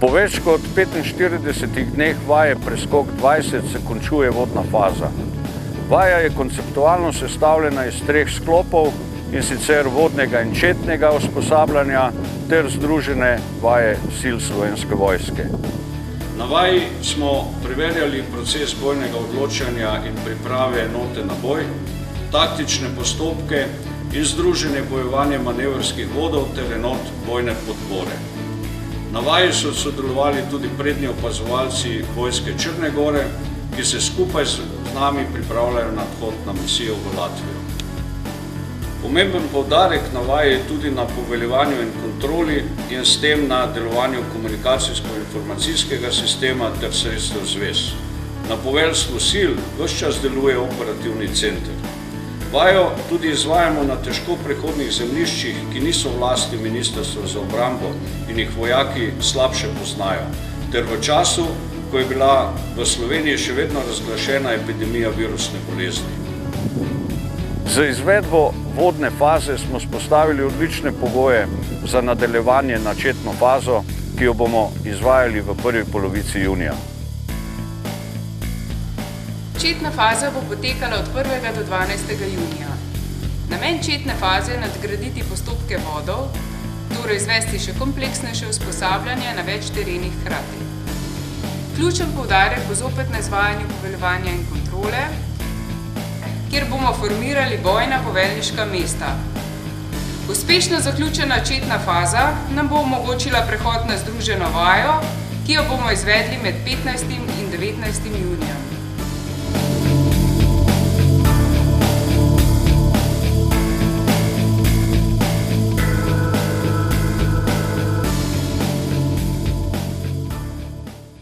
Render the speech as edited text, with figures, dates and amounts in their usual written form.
Po več kot 45 dneh vaje Preskok 20 se končuje vodna faza. Vaja je konceptualno sestavljena iz 3 sklopov, in sicer vodnega in četnega usposabljanja ter združene vaje sil Slovenske vojske. Na vaji smo preverjali proces bojnega odločanja in priprave enote na boj, taktične postopke in združenje bojevanja manevrskih vodov ter enot bojne podpore. Na vaji so sodelovali tudi prednji opazovalci vojske Črne gore, ki se skupaj z nami pripravljajo na odhod na misijo v Latvijo. Pomemben poudarek na vaji je tudi na poveljevanju in kontroli in s tem na delovanju komunikacijsko-informacijskega sistema ter sredstev zvez. Na poveljstvu sil ves čas deluje operativni center. Vajo tudi izvajamo na težko prehodnih zemljiščih, ki niso v lasti Ministrstva za obrambo in jih vojaki slabše poznajo, ter v času, ko je bila v Sloveniji še vedno razglašena epidemija virusne bolezni. Z izvedbo vodne faze smo vzpostavili odlične pogoje za nadaljevanje na četno fazo, ki jo bomo izvajali v prvi polovici junija. Četna faza bo potekala od 1. do 12. junija. Namen četne faze je nadgraditi postopke vodov, torej izvesti še kompleksnejše usposabljanje na več terenih hkrati. Ključen poudarek bo zopet na izvajanju poveljevanja in kontrole, kjer bomo formirali bojna poveljniška mesta. Uspešno zaključena četna faza nam bo omogočila prehod na združeno vajo, ki jo bomo izvedli med 15. in 19. junijem.